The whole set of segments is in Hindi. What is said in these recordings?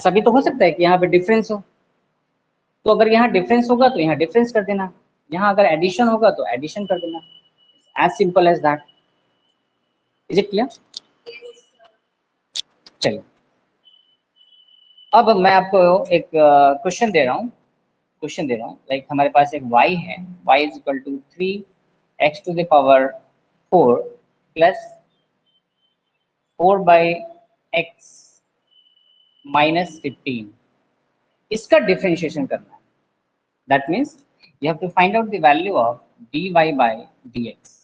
ऐसा भी तो हो सकता है कि यहाँ पे डिफरेंस हो, तो अगर यहाँ डिफरेंस होगा तो यहाँ डिफरेंस कर देना, यहाँ अगर एडिशन होगा तो एडिशन कर देना, as simple as that. Is it clear? चलिए अब मैं आपको एक क्वेश्चन दे रहा हूँ, लाइक हमारे पास एक y है, y is equal to 3x to the power 4 plus 4 by x minus 15, इसका डिफरेंशिएशन करना है। That means you have to find out the value of dy by dx।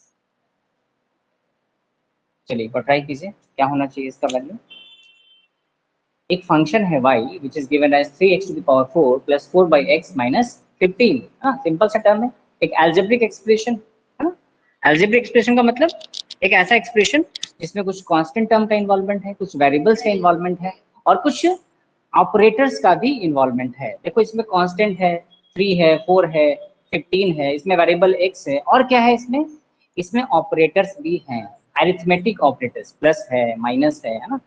चलिए एक बार ट्राई कीजिए, क्या होना चाहिए इसका वैल्यू। एक फंक्शन है y which is given as 3x to the power 4 plus 4 by x minus 15। हाँ, सिंपल सा टर्म है, एक एल्जेब्रिक एक्सप्रेशन है ना। एल्जेब्रिक एक्सप्रेशन का मतलब एक ऐसा एक्सप्रेशन जिसमें कुछ कांस्टेंट टर्म का इन्वॉल्वमेंट है, कुछ वेरिएबल्स का इन्वॉल्वमेंट है और कुछ ऑपरेटर्स का भी इन्वॉल्वमेंट है। देखो इसमें कांस्टेंट है, 3 है, 4 है, 15 है, इसमें वेरिएबल x है और क्या है इसमें ऑपरेटर्स भी हैं, अरिथमेटिक ऑपरेटर्स, प्लस है, माइनस है ना,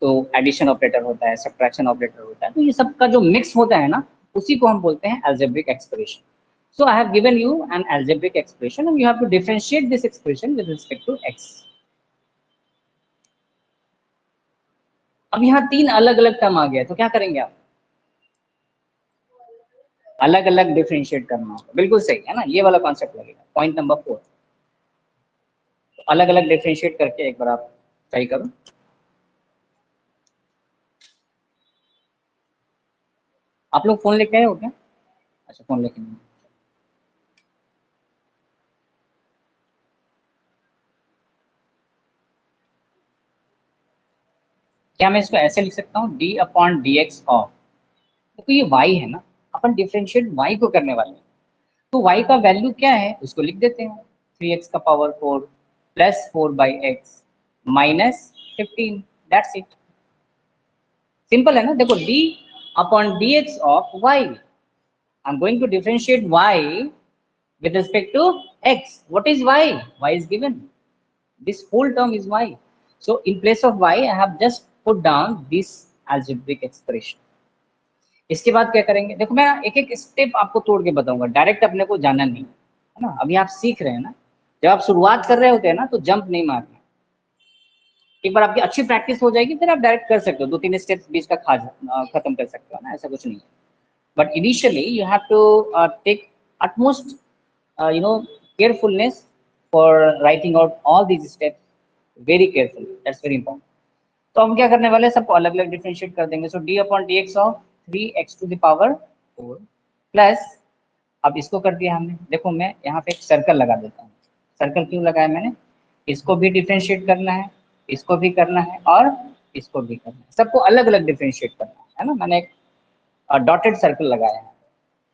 तो एडिशन ऑपरेटर होता है, सब्ट्रैक्शन ऑपरेटर होता है, तो ये सब का जो मिक्स होता है ना, उसी को हम बोलते हैं algebraic expression. So I have given you an algebraic expression and you have to differentiate this expression with respect to x. अब यहाँ 3 अलग अलग टर्म आ गया, तो क्या करेंगे आप? अलग अलग डिफरेंशिएट करना होगा, बिल्कुल सही है ना, ये वाला कॉन्सेप्ट लगेगा। पॉइंट नंबर 4, तो अलग अलग डिफरेंशिएट करके एक बार आप ट्राई करो। आप लोग फोन लेके आए हो क्या? अच्छा, फोन लेके नहीं। क्या मैं इसको ऐसे लिख सकता हूँ, D upon d x of, तो ये y है ना, अपन डिफरेंशिएट y को करने वाले हैं, तो y का वैल्यू क्या है उसको लिख देते हैं, 3x का power 4 plus 4 by x minus 15, that's it. Simple है ना। देखो d upon d x of y, I am going to differentiate y with respect to x. What is y? Y is given. This whole term is y. So in place of y, I have just put down this algebraic expression. इसके बाद क्या करेंगे, देखो मैं एक एक स्टेप आपको तोड़ के बताऊंगा, डायरेक्ट अपने को जाना नहीं है ना। अभी आप सीख रहे हैं ना, जब आप शुरुआत कर रहे होते हैं ना तो जंप नहीं मारना। एक बार आपकी अच्छी प्रैक्टिस हो जाएगी फिर आप डायरेक्ट कर सकते हो, 2-3 स्टेप्स बीच का खत्म कर सकते हो ना, ऐसा कुछ नहीं है। But initially you have to take utmost carefulness for writing out all these steps very carefully. That's very important. तो हम क्या करने वाले हैं, सबको अलग अलग डिफरेंशिएट कर देंगे। So d upon d x of 3x to the power 4 plus, अब इसको कर दिया हमने। देखो मैं यहाँ पे एक सर्कल लगा देता हूँ। सर्कल क्यों लगाया मैंने, इसको भी डिफरेंशिएट करना है, इसको भी करना है और इसको भी करना है, सबको अलग अलग डिफरेंशिएट करना है ना। मैंने एक डॉटेड सर्कल लगाया है।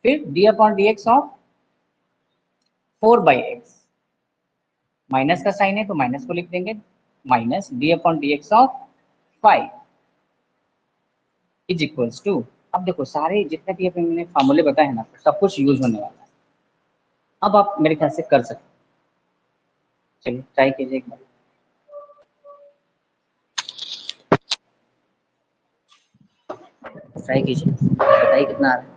फिर d upon d x of 4 by x, minus का साइन है तो माइनस को लिख देंगे, minus d upon d x of 5 is equals to, अब देखो सारे जितने भी अभी मैंने फार्मूले बताए हैं ना, सब कुछ यूज होने वाला है। अब आप मेरे ख्याल से कर सकते हैं, चलिए ट्राई कीजिए एक बार। ट्राई कीजिए, बताइए कितना आ रहा है।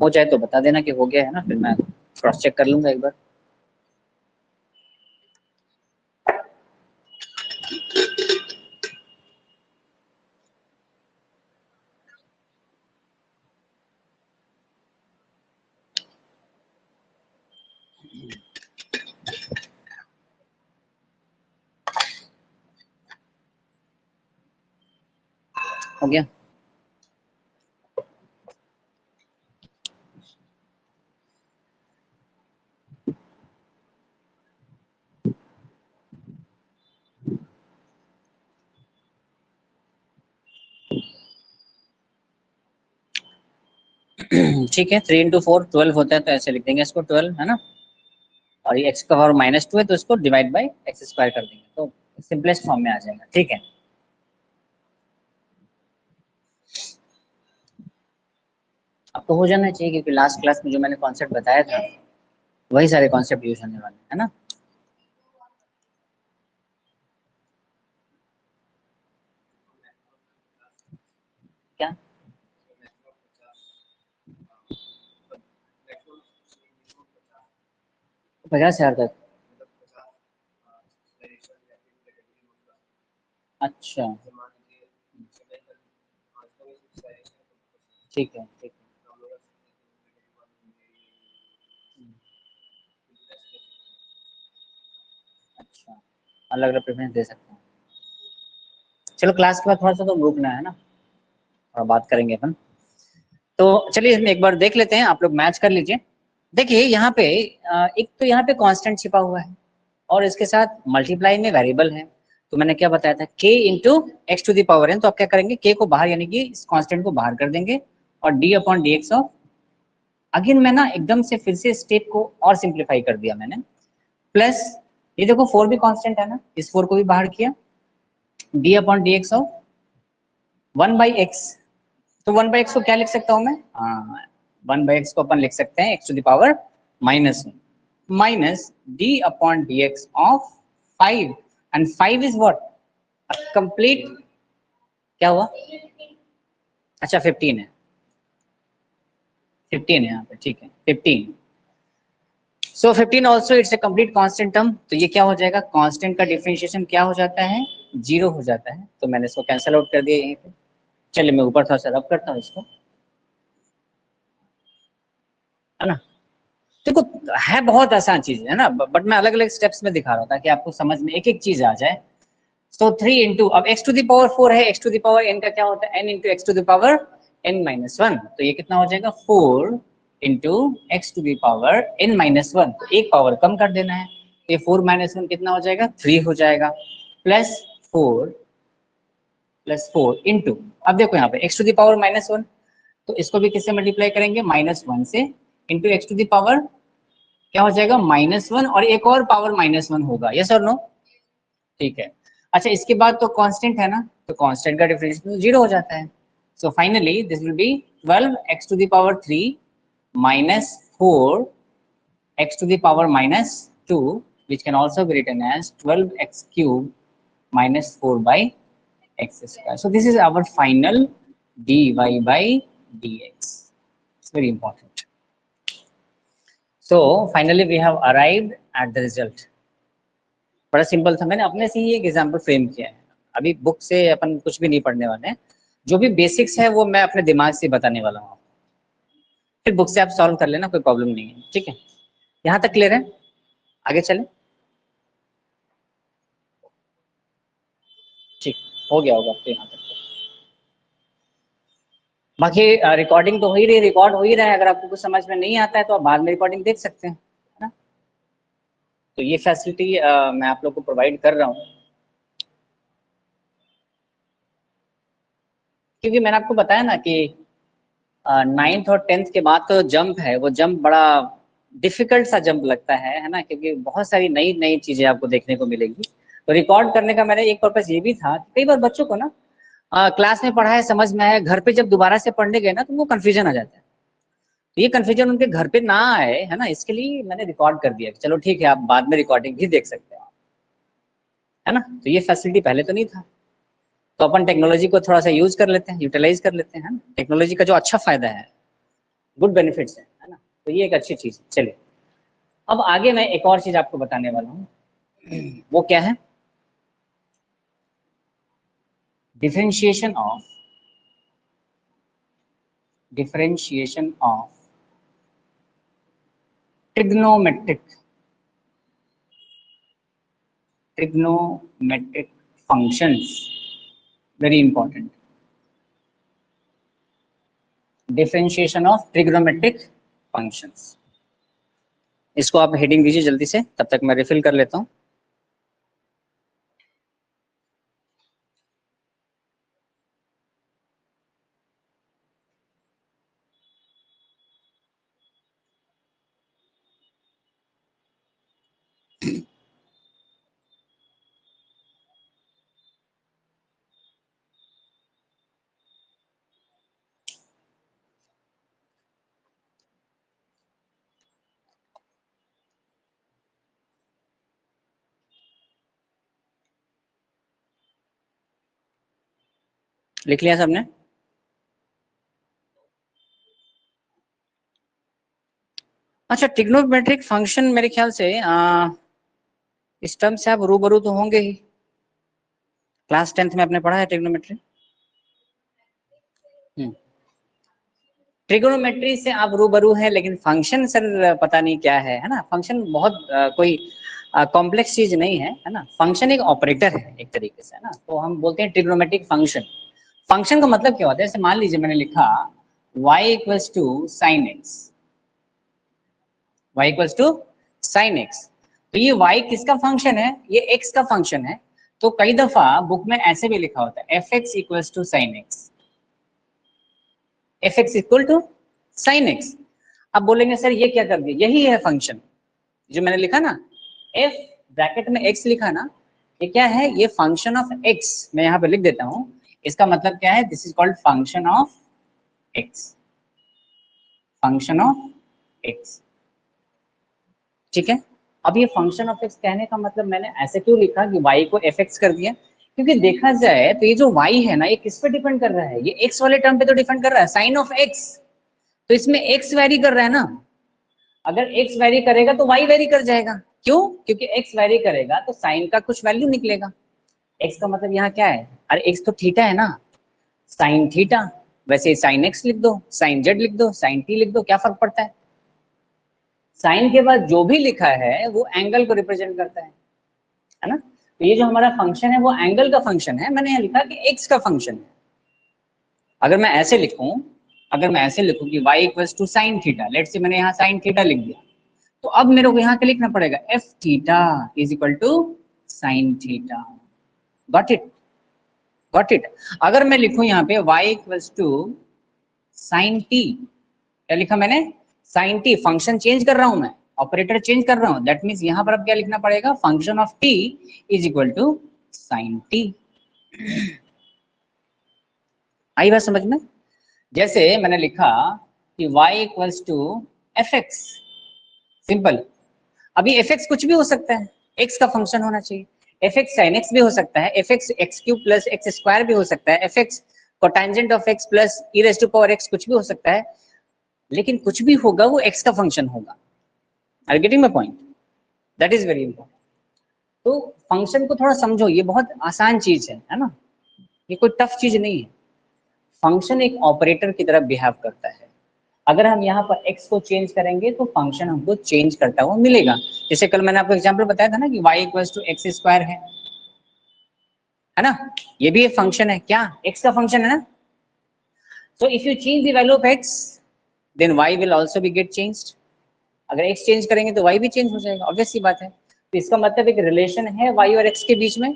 हो जाए तो बता देना कि हो गया है ना, फिर मैं क्रॉस चेक कर लूंगा एक बार। हो गया। ठीक है, 3 × 4 12 होता है, तो ऐसे लिख देंगे इसको 12, है ना। और ये x का पावर -2 है, तो इसको डिवाइड बाई x² कर देंगे, तो सिंपलेस्ट फॉर्म में आ जाएगा। ठीक है, आपको हो जाना चाहिए, क्योंकि लास्ट क्लास में जो मैंने कॉन्सेप्ट बताया था वही सारे कॉन्सेप्ट यूज होने वाले हैं, है ना। क्या 50,000 तक? अच्छा, ठीक है, ठीक है। अच्छा, अलग अलग प्रेफरेंस दे सकते हैं। चलो क्लास के बाद थोड़ा सा तो रुकना है ना, और बात करेंगे अपन। तो चलिए इसमें एक बार देख लेते हैं, आप लोग मैच कर लीजिए। देखिए यहाँ पे एक तो यहाँ पे कांस्टेंट छिपा हुआ है, और इसके साथ मल्टीप्लाई में वेरिएबल है। तो मैंने क्या बताया था, k into x to the power n, तो आप क्या करेंगे, k को बाहर यानी कि इस कांस्टेंट को बाहर कर देंगे, और d upon d x of, again मैं ना एकदम से फिर से स्टेप को और सिंप्लीफाई कर दिया मैंने, प्लस ये देखो 4 भी कांस्टेंट है ना, इस 4 को भी बाहर किया, d upon d x of 1/x। तो 1/x को क्या लिख सकता हूं मैं, हाँ 1/x को अपन लिख सकते हैं x to the power -1 minus d upon d x of 5, and 5 is what, complete, क्या हुआ, अच्छा 15 है, 15 है यहाँ पे, ठीक है 15। सो 15 also it's a complete constant term, तो ये क्या हो जाएगा, कांस्टेंट का डिफरेंशिएशन क्या हो जाता है, 0 हो जाता है, तो मैंने इसको कैंसिल आउट कर दिया यहीं पे। चलिए मैं ऊपर थोड़ा सा रब करता हूँ इसको, है ना। देखो है बहुत आसान चीज है ना, बट मैं अलग अलग स्टेप्स में दिखा रहा था कि आपको समझ में एक एक चीज आ जाए। सो 3 इंटू, अब x टू द पावर 4 है, x to the power n का क्या होता है, n into x to the power n-1, तो ये कितना हो जाएगा 4 into x to the power n-1, तो एक पावर कम कर देना है, तो ये 4-1 कितना हो जाएगा, 3 हो जाएगा, प्लस 4 प्लस 4 इंटू, अब देखो यहाँ पे x टू द पावर -1, तो इसको भी किससे मल्टीप्लाई करेंगे, -1 से, into x to the power क्या हो जाएगा, -1, और एक और पावर -1 होगा, यस और नो, ठीक है। अच्छा इसके बाद तो कांस्टेंट है ना, तो कांस्टेंट का डिफरेंशियल 0 हो जाता है, so finally this will be 12x to the power 3 minus 4x to the power -2, which can also be written as 12x cube minus 4/x². So this is our final dy by dx. It's very important. So finally we have arrived at the result. बड़ा सिंपल था, मैंने अपने से ही एक एग्जांपल फ्रेम किया है, अभी बुक से अपन कुछ भी नहीं पढ़ने वाले हैं, जो भी बेसिक्स है वो मैं अपने दिमाग से बताने वाला हूँ, फिर बुक से आप सॉल्व कर लेना, कोई प्रॉब्लम नहीं है, ठीक है। यहाँ तक क्लियर है, आगे चलें, ठीक, हो गया होगा आपको यहाँ तक। बाकी रिकॉर्डिंग तो हो ही रही, रिकॉर्ड हो ही रहा है, अगर आपको कुछ समझ में नहीं आता है तो आप बाद में रिकॉर्डिंग देख सकते हैं, है ना। तो ये फैसिलिटी मैं आप लोग को प्रोवाइड कर रहा हूँ, क्योंकि मैंने आपको बताया ना कि 9th और 10th के बाद तो जंप है, वो जंप बड़ा डिफिकल्ट सा जंप लगता है ना, क्योंकि बहुत सारी नई नई चीजें आपको देखने को मिलेंगी। तो रिकॉर्ड करने का मेरा एक पर्पस ये भी था, कई बार बच्चों को ना क्लास में पढ़ा है, समझ में आया, घर पे जब दोबारा से पढ़ने गए ना तो वो कंफ्यूजन आ जाता है, तो ये कंफ्यूजन उनके घर पे ना आए, है ना, इसके लिए मैंने रिकॉर्ड कर दिया कि चलो ठीक है, आप बाद में रिकॉर्डिंग भी देख सकते हो, है ना। तो ये फैसिलिटी पहले तो नहीं था, तो अपन टेक्नोलॉजी को थोड़ा सा यूज कर लेते हैं, यूटिलाइज कर लेते हैं, टेक्नोलॉजी का जो अच्छा फायदा है, गुड बेनिफिट्स है ना, तो ये एक अच्छी चीज है। चलिए अब आगे मैं एक और चीज आपको बताने वाला हूँ, वो क्या है, differentiation of trigonometric trigonometric functions, very important, differentiation of trigonometric functions, इसको आप हेडिंग दीजिए जल्दी से, तब तक मैं रिफिल कर लेता हूँ। लिख लिया सबने? अच्छा, ट्रिग्नोमेट्रिक फंक्शन मेरे ख्याल से इस टर्म से आप रूबरू तो होंगे ही, क्लास 10th में आपने पढ़ा है ट्रिग्नोमेट्री। ट्रिग्नोमेट्री से आप रूबरू हैं, लेकिन फंक्शन सर पता नहीं क्या है ना। फंक्शन बहुत कोई कॉम्प्लेक्स चीज नहीं है ना। फंक्शन एक ऑपरेटर है एक तरीके से, है ना। तो हम बोलते हैं ट्रिग्नोमेट्रिक फंक्शन। फंक्शन का मतलब क्या होता है? जैसे मान लीजिए मैंने लिखा y equals to sine x, y equals to sine x, तो ये y किसका फंक्शन है? ये x का फंक्शन है। तो कई दफा बुक में ऐसे भी लिखा होता है f(x) equals to sine x, f(x) equal to sine x. अब बोलेंगे सर ये क्या कर दिया? यही है फंक्शन जो मैंने लिखा ना, f ब्रैकेट में x लिखा ना, ये क्या है? ये फंक्शन ऑफ x। मैं यहाँ पे लिख देता हूँ, इसका मतलब क्या है? This is called function of x, function of x। ठीक है। अब ये फंक्शन ऑफ x कहने का मतलब मैंने ऐसे क्यों लिखा कि y को fx कर दिया? क्योंकि देखा जाए तो ये जो y है ना, ये किस पे डिपेंड कर रहा है? ये x वाले टर्म पे तो डिपेंड कर रहा है, साइन ऑफ x। तो इसमें x वेरी कर रहा है ना। अगर x वेरी करेगा तो y वेरी कर जाएगा। क्यों? क्योंकि x वेरी करेगा तो साइन का कुछ वैल्यू निकलेगा। x का मतलब यहाँ क्या है? अरे x तो थीटा है ना, साइन थीटा। वैसे साइन x लिख दो, साइन z लिख दो, साइन t लिख दो, क्या फर्क पड़ता है? साइन के बाद जो भी लिखा है वो एंगल को रिप्रेजेंट करता है ना। तो ये जो हमारा फंक्शन है वो एंगल का फंक्शन है। मैंने यहाँ लिखा कि x का फंक्शन है। अगर मैं ऐसे लिखूं, अगर मैं ऐसे लिखूं कि y equals to sine theta, let's say मैंने यहाँ साइन थीटा लिख दिया, तो अब मेरे को यहाँ क्या लिखना पड़ेगा? f theta is equal to sine theta. Got it? Got it? अगर मैं लिखूं यहाँ पे y equals to sine t, क्या लिखा मैंने? Sign t। फंक्शन चेंज कर रहा हूं मैं, ऑपरेटर चेंज कर रहा हूं, दैट मीन्स यहाँ पर अब क्या लिखना पड़ेगा? Function of t is equal to sine t। आई बात समझ में? जैसे मैंने लिखा कि y equals to f x, simple. अभी एफ एक्स कुछ भी हो सकता है, x का फंक्शन होना चाहिए। एफ एक्स साइन एक्स भी हो सकता है, f x x cube plus x square भी हो सकता है, f x cotangent of x plus e raise to power x कुछ भी हो सकता है, लेकिन कुछ भी होगा वो x का फंक्शन होगा। Are you getting my point? That is very important. तो फंक्शन को थोड़ा समझो, ये बहुत आसान चीज है ना, ये कोई टफ चीज नहीं है। फंक्शन एक ऑपरेटर की तरह बिहेव करता है। अगर हम यहाँ पर x को चेंज करेंगे तो फंक्शन हमको चेंज करता हुआ मिलेगा। जैसे कल मैंने आपको एग्जांपल बताया था ना कि y equals to x square है ना, ये भी एक फंक्शन है। क्या? x का फंक्शन है ना। So if you change the value of x, then y will also be get changed. अगर x चेंज करेंगे तो y भी चेंज हो जाएगा, ऑब्वियस सी बात है। तो इसका मतलब एक रिलेशन है y और x के बीच में,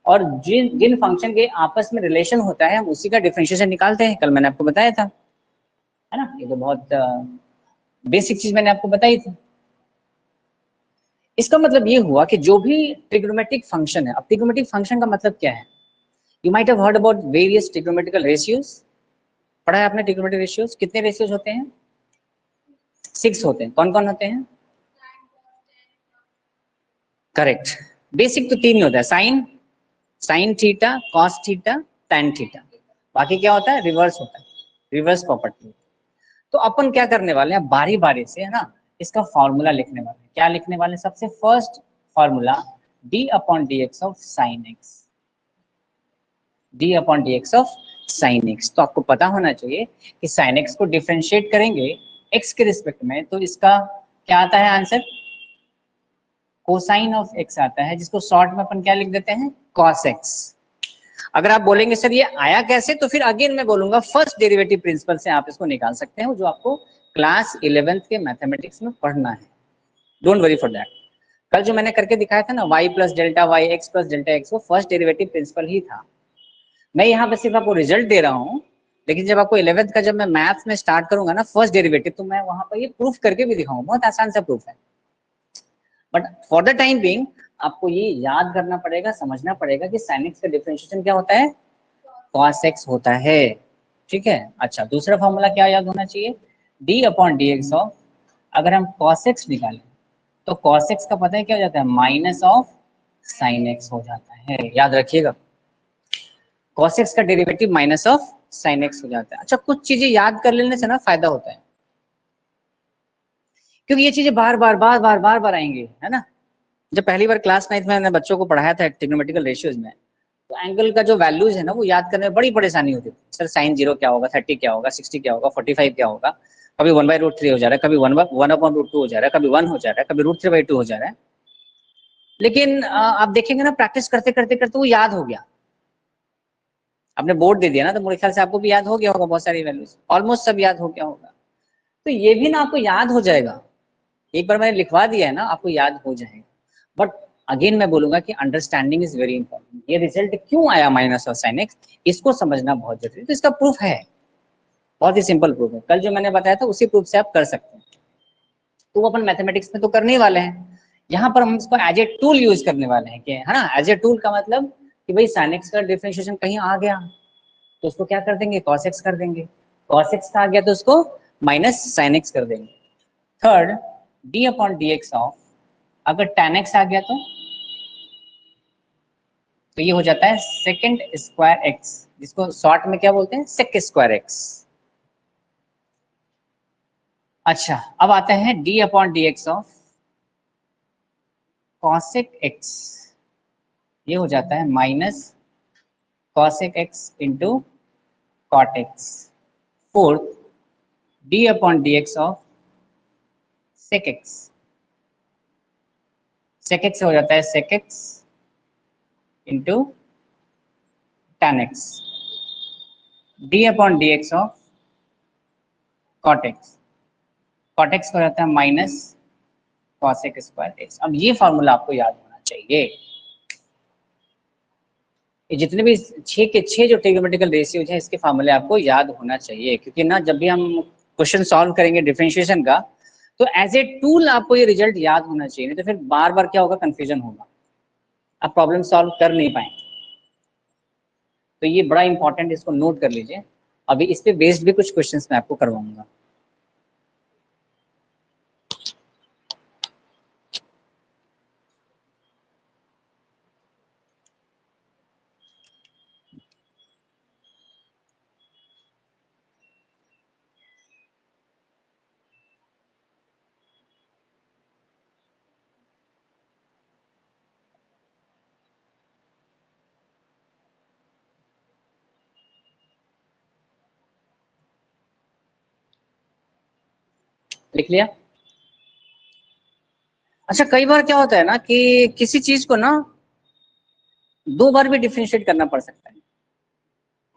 और जिन जिन फंक्शन के आपस में रिलेशन होता है हम उसी का डिफरेंशिएशन निकालते हैं। कल मैंने आपको बताया था, है ना। ये तो बहुत बेसिक चीज मैंने आपको बताई थी। इसका मतलब ये हुआ कि जो भी ट्रिग्नोमेट्रिक फंक्शन है, अब ट्रिग्नोमेट्रिक फंक्शन का मतलब क्या है? You might have heard about various trigonometrical ratios. पढ़ा है आपने ट्रिग्नोमेट्रिक रेशियोज? कितने रेशियोज होते हैं? 6 होते हैं। कौन कौन होते हैं? करेक्ट। बेसिक तो 3 ही होता है, sine, sine theta, cos theta, tan theta. बाकी क्या होता है? रिवर्स होता है, रिवर्स प्रॉपर्टी। तो अपन क्या करने वाले हैं, बारी बारी से, है ना, इसका फॉर्मूला लिखने वाले हैं। क्या लिखने वाले हैं? सबसे first formula d upon d x of sine x, d upon d x of sine x. तो आपको पता होना चाहिए कि साइन एक्स को डिफ्रेंशिएट करेंगे x के रिस्पेक्ट में, तो इसका क्या आता है आंसर? कोसाइन ऑफ x आता है, जिसको शॉर्ट में अपन क्या लिख देते हैं? cos x। अगर आप बोलेंगे सर ये आया कैसे, तो फिर अगेन मैं बोलूंगा फर्स्ट डेरिवेटिव प्रिंसिपल से आप इसको निकाल सकते हैं, जो आपको क्लास 11th के मैथमेटिक्स में पढ़ना है। Don't worry for that. कल जो मैंने करके दिखाया था ना, y plus delta y, x plus delta x, वो फर्स्ट डेरिवेटिव प्रिंसिपल ही था। मैं यहाँ पे सिर्फ आपको रिजल्ट दे रहा हूँ, लेकिन जब आपको 11th का जब मैं मैथ्स में स्टार्ट करूंगा ना फर्स्ट डेरिवेटिव, तो मैं वहां पर ये प्रूफ करके भी दिखाऊंगा। बहुत आसान सा प्रूफ है। But for the time being आपको ये याद करना पड़ेगा, समझना पड़ेगा कि sin x का डिफरेंशिएशन क्या होता है, cos x होता है। ठीक है, अच्छा दूसरा फॉर्मूला क्या याद होना चाहिए, d upon d x of, अगर हम cos x निकालें तो cos x का पता है क्या हो जाता है, माइनस ऑफ sin x हो जाता है, याद रखिएगा। cos x का derivative minus of sin x हो जाता है। अच्छा कुछ चीजें याद कर लेने से ना फायदा होता है, क्योंकि ये चीजें बार बार आएंगी, है ना। जब पहली बार क्लास 9th में मैंने बच्चों को पढ़ाया था ट्रिग्नोमेट्रिकल रेशियोज में, तो एंगल का जो वैल्यूज है ना वो याद करने में बड़ी परेशानी होती थी। सर साइन 0 क्या होगा, 30 क्या होगा, 60 क्या होगा, 45 क्या होगा, कभी 1/√3 हो जा रहा है, कभी 1/√2 हो जा रहा है, कभी 1 हो जा रहा है, कभी √3/2 हो जा रहा है। लेकिन आप देखेंगे ना प्रैक्टिस करते करते करते वो याद हो गया। आपने बोर्ड दे दिया ना, तो मेरे ख्याल से आपको भी याद हो गया होगा, बहुत सारी वैल्यूज ऑलमोस्ट सब याद हो गया होगा। तो ये भी ना आपको याद हो जाएगा, एक बार मैंने लिखवा दिया है ना आपको याद हो जाएगा। बट अगेन मैं बोलूंगा कि अंडरस्टैंडिंग इज वेरी इंपॉर्टेंट। ये रिजल्ट क्यों आया माइनस ऑफ साइन एक्स, इसको समझना बहुत जरूरी है। तो इसका प्रूफ है, बहुत ही सिंपल प्रूफ है, कल जो मैंने बताया था उसी प्रूफ से आप कर सकते हैं। तो वो अपन मैथमेटिक्स में तो करने ही वाले हैं, यहाँ पर हम इसको एज ए टूल यूज करने वाले हैं कि है ना। एज ए टूल का मतलब कि भाई साइन एक्स का डिफरेंशिएशन कहीं आ गया तो उसको क्या कर देंगे, कॉस एक्स कर देंगे। कॉस एक्स का आ गया तो उसको माइनस साइन एक्स कर देंगे। Third, D upon d x of, अगर tan x आ गया तो ये हो जाता है सेकेंड स्क्वायर एक्स, जिसको शॉर्ट में क्या बोलते हैं, सेक स्क्वायर एक्स। अच्छा अब आता है d upon d x of cosec x, ये हो जाता है minus cosec x into cot x. Fourth, d upon d x of sec x, sec x हो जाता है sec x into tan x. d upon d x of cot x, cot x हो जाता है माइनस कॉसेक स्क्वायर एक्स। अब ये फॉर्मूला आपको याद होना चाहिए। ये जितने भी छह के छह जो ट्रिग्नोमेट्रिकल रेशियोज हैं इसके फॉर्मूले आपको याद होना चाहिए, क्योंकि ना जब भी हम क्वेश्चन सॉल्व करेंगे डिफरेंशिएशन का तो एज ए टूल आपको ये रिजल्ट याद होना चाहिए, नहीं तो फिर बार बार क्या होगा, कंफ्यूजन होगा, आप प्रॉब्लम सॉल्व कर नहीं पाएंगे। तो ये बड़ा इंपॉर्टेंट, इसको नोट कर लीजिए। अभी इस पे बेस्ड भी कुछ क्वेश्चन मैं आपको करवाऊंगा। लिख लिया। अच्छा कई बार क्या होता है ना कि किसी चीज को ना दो बार भी डिफरेंशिएट करना पड़ सकता है।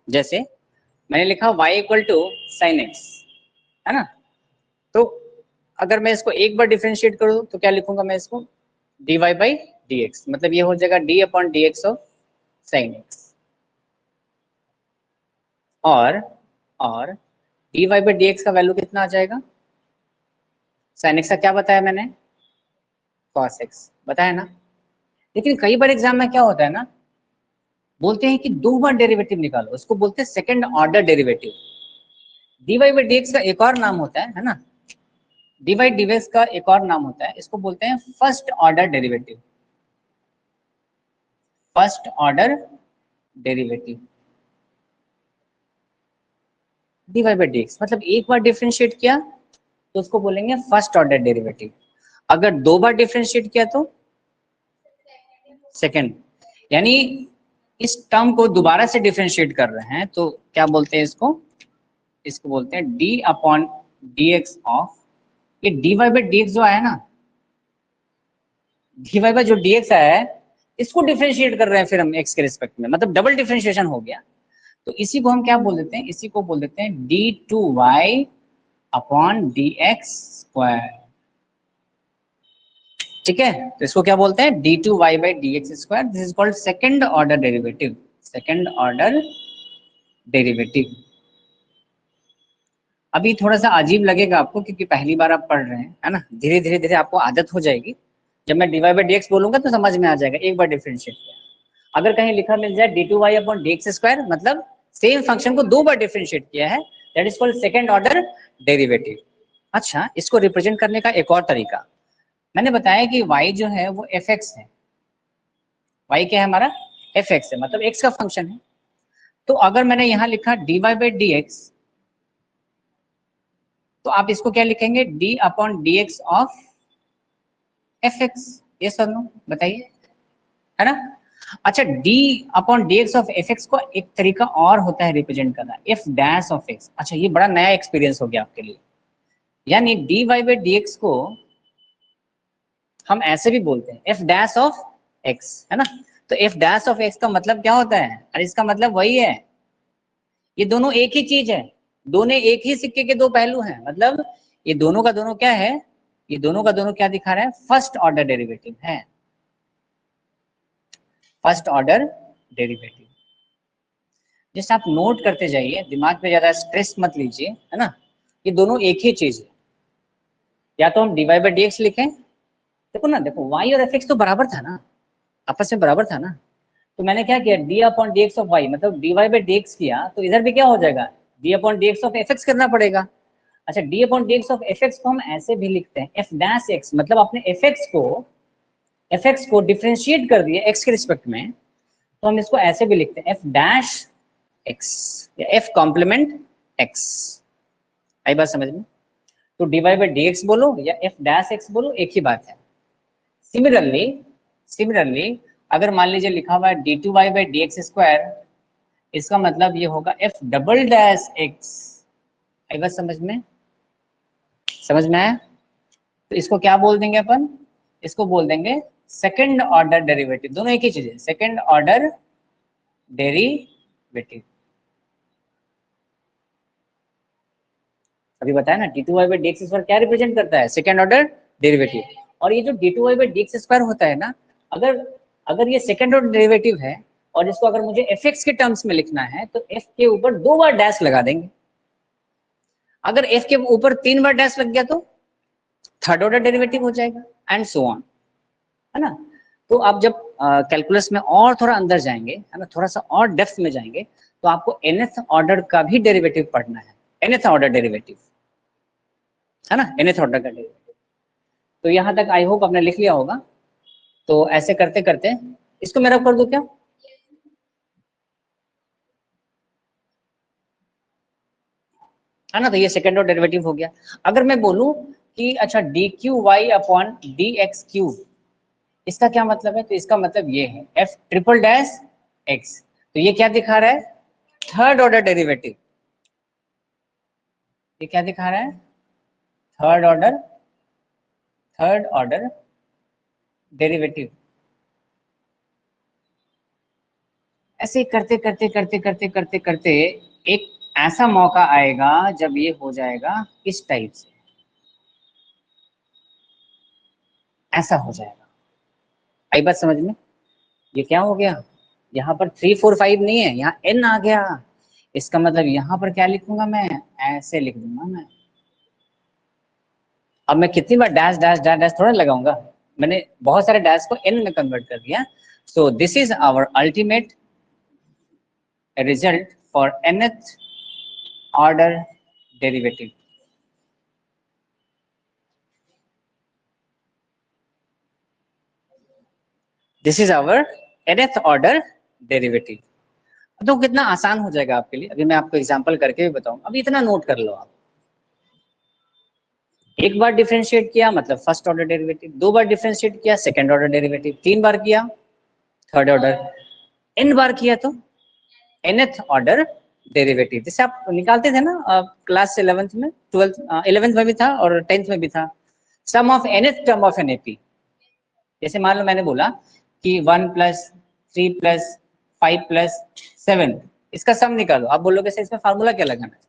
जैसे मैंने लिखा y equal to sine x, है ना। तो अगर मैं इसको एक बार डिफरेंशिएट करूं तो क्या लिखूंगा मैं इसको, dy बाई डी एक्स, मतलब ये हो जाएगा d upon d x of sine x. और dy बाई डी एक्स का वैल्यू कितना आ जाएगा, साइन एक्स का क्या बताया मैंने, कॉस एक्स बताया ना। लेकिन कई बार एग्जाम में क्या होता है ना, बोलते हैं कि दो बार डेरिवेटिव निकालो, उसको बोलते हैं second order derivative. dy by d x का एक और नाम होता है ना, dy बाई डी एक्स का एक और नाम होता है, इसको बोलते हैं first order derivative. First order derivative dy by d x, मतलब एक बार डिफरेंशिएट किया तो उसको बोलेंगे फर्स्ट ऑर्डर डेरिवेटिव, अगर दो बार डिफरेंशिएट किया तो सेकंड। यानी इस टर्म को दोबारा से डिफरेंशिएट कर रहे हैं तो क्या बोलते हैं इसको, इसको बोलते हैं d upon d x of, ये dy बाई डी एक्स जो आया ना, dy बाई जो dx आया है इसको डिफरेंशिएट कर रहे हैं फिर हम x के रिस्पेक्ट में, मतलब डबल डिफरेंशिएशन हो गया। तो इसी को हम क्या बोल देते हैं, इसी को बोल देते हैं d2y upon d x square. ठीक है, तो इसको क्या बोलते हैं, d2y by d x square. This is called second order derivative, second order derivative. अभी थोड़ा सा अजीब लगेगा आपको क्योंकि पहली बार आप पढ़ रहे हैं, है ना। धीरे धीरे धीरे आपको आदत हो जाएगी, जब मैं dy बाई dx बोलूंगा तो समझ में आ जाएगा, एक बार डिफरेंशिएट किया। अगर कहीं लिखा मिल जाए d2y अपॉन dx स्क्वायर, मतलब सेम फंक्शन को 2 बार डिफरेंशिएट किया है, that is called second order derivative. अच्छा, इसको रिप्रेजेंट करने का एक और तरीका, मैंने बताया कि y जो है वो fx है, y क्या है हमारा, fx है, मतलब x का फंक्शन है। तो अगर मैंने यहाँ लिखा dy बाई dx, तो आप इसको क्या लिखेंगे, d upon dx of fx, ये सर नो बताइए, है ना। अच्छा, d upon dx of fx को एक तरीका और होता है रिप्रेजेंट करना, f डैश ऑफ x। अच्छा, ये बड़ा नया एक्सपीरियंस हो गया आपके लिए, यानी dy बाई dx को हम ऐसे भी बोलते हैं f डैश ऑफ x, है ना। तो f डैश ऑफ x का मतलब क्या होता है, अरे इसका मतलब वही है, ये दोनों एक ही चीज है, दोनों एक ही सिक्के के दो पहलू हैं, मतलब ये दोनों का दोनों क्या है, ये दोनों का दोनों क्या दिखा रहा है, फर्स्ट ऑर्डर डेरिवेटिव है, फर्स्ट ऑर्डर डेरिवेटिव। जैसे आप नोट करते जाइए, दिमाग पे ज्यादा स्ट्रेस मत लीजिए, है ना। ये दोनों एक ही चीज है, या तो हम dy बाई dx लिखें, देखो ना, देखो y और fx तो बराबर था ना, आपस में बराबर था ना। तो मैंने क्या किया, d upon dx of y, मतलब dy बाई dx किया, तो इधर भी क्या हो जाएगा, d upon dx of fx करना पड़ेगा। अच्छा, d upon dx of fx को हम ऐसे भी लिखते हैं f डैश x, मतलब अपने fx को डिफरेंशिएट कर दिया x के रिस्पेक्ट में, तो हम इसको ऐसे भी लिखते हैं f डैश x या f कॉम्प्लीमेंट x। आई बात समझ में। तो dy बाई dx बोलो या f डैश x बोलो, एक ही बात है। सिमिलरली अगर मान लीजिए लिखा हुआ है d2y बाई dx स्क्वायर, इसका मतलब ये होगा f डबल डैश x। आई बात समझ में, समझ में आया। तो इसको क्या बोल देंगे अपन, इसको बोल देंगे सेकंड ऑर्डर डेरिवेटिव, दोनों एक ही चीज है, सेकंड ऑर्डर डेरिवेटिव। अभी बताया ना, d2y बाई dx स्क्वायर क्या रिप्रेजेंट करता है, सेकंड ऑर्डर डेरिवेटिव। और ये जो d2y बाई dx स्क्वायर होता है ना, अगर अगर ये सेकंड ऑर्डर डेरिवेटिव है और इसको अगर मुझे fx के टर्म्स में लिखना है, तो f के ऊपर 2 बार डैश लगा देंगे। अगर f के ऊपर 3 बार डैश लग गया तो थर्ड ऑर्डर डेरिवेटिव हो जाएगा, एंड सो ऑन, है ना। तो आप जब कैलकुलस में और थोड़ा अंदर जाएंगे, है ना, थोड़ा सा और डेप्थ में जाएंगे, तो आपको nth ऑर्डर का भी डेरिवेटिव पढ़ना है, nth ऑर्डर डेरिवेटिव, है ना, nth ऑर्डर का डेरिवेटिव। तो यहाँ तक आई होप आपने लिख लिया होगा। तो ऐसे करते करते इसको मैं रब कर दूं क्या, है ना। तो ये सेकंड ऑर्डर डेरिवेटिव हो गया। अगर मैं बोलूं कि अच्छा d q y upon d x q, इसका क्या मतलब है, तो इसका मतलब ये है एफ ट्रिपल डैश एक्स। तो ये क्या दिखा रहा है, थर्ड ऑर्डर डेरिवेटिव। ये क्या दिखा रहा है, third order, third order derivative. ऐसे करते करते करते करते करते करते एक ऐसा मौका आएगा जब ये हो जाएगा इस टाइप से, ऐसा हो जाएगा। आई बात समझ में। ये क्या हो गया, यहाँ पर 3 4 5 नहीं है, यहाँ n आ गया। इसका मतलब यहाँ पर क्या लिखूंगा मैं, ऐसे लिख दूंगा मैं। अब मैं कितनी बार डैश डैश डैश डैश थोड़ा लगाऊंगा, मैंने बहुत सारे डैश को n में कन्वर्ट कर दिया। So this is our ultimate result for nth order derivative. This is our nth order derivative. तो कितना आसान हो जाएगा आपके लिए, अभी मैं आपको एग्जांपल करके भी बताऊं। अभी इतना नोट कर लो आप, एक बार डिफरेंशिएट किया मतलब फर्स्ट ऑर्डर डेरिवेटिव, 2 बार डिफरेंशिएट किया सेकंड ऑर्डर डेरिवेटिव, 3 बार किया थर्ड ऑर्डर, n बार किया तो nth ऑर्डर डेरिवेटिव। जैसे आप निकालते थे ना क्लास 11th में, 12th 11th में भी था और 10th में भी था, sum of nth term of n AP. जैसे मान लो मैंने बोला कि 1 प्लस 3 प्लस 5 प्लस 7, इसका सम निकालो। आप बोलोगे सर इसमें फार्मूला क्या लगाना है,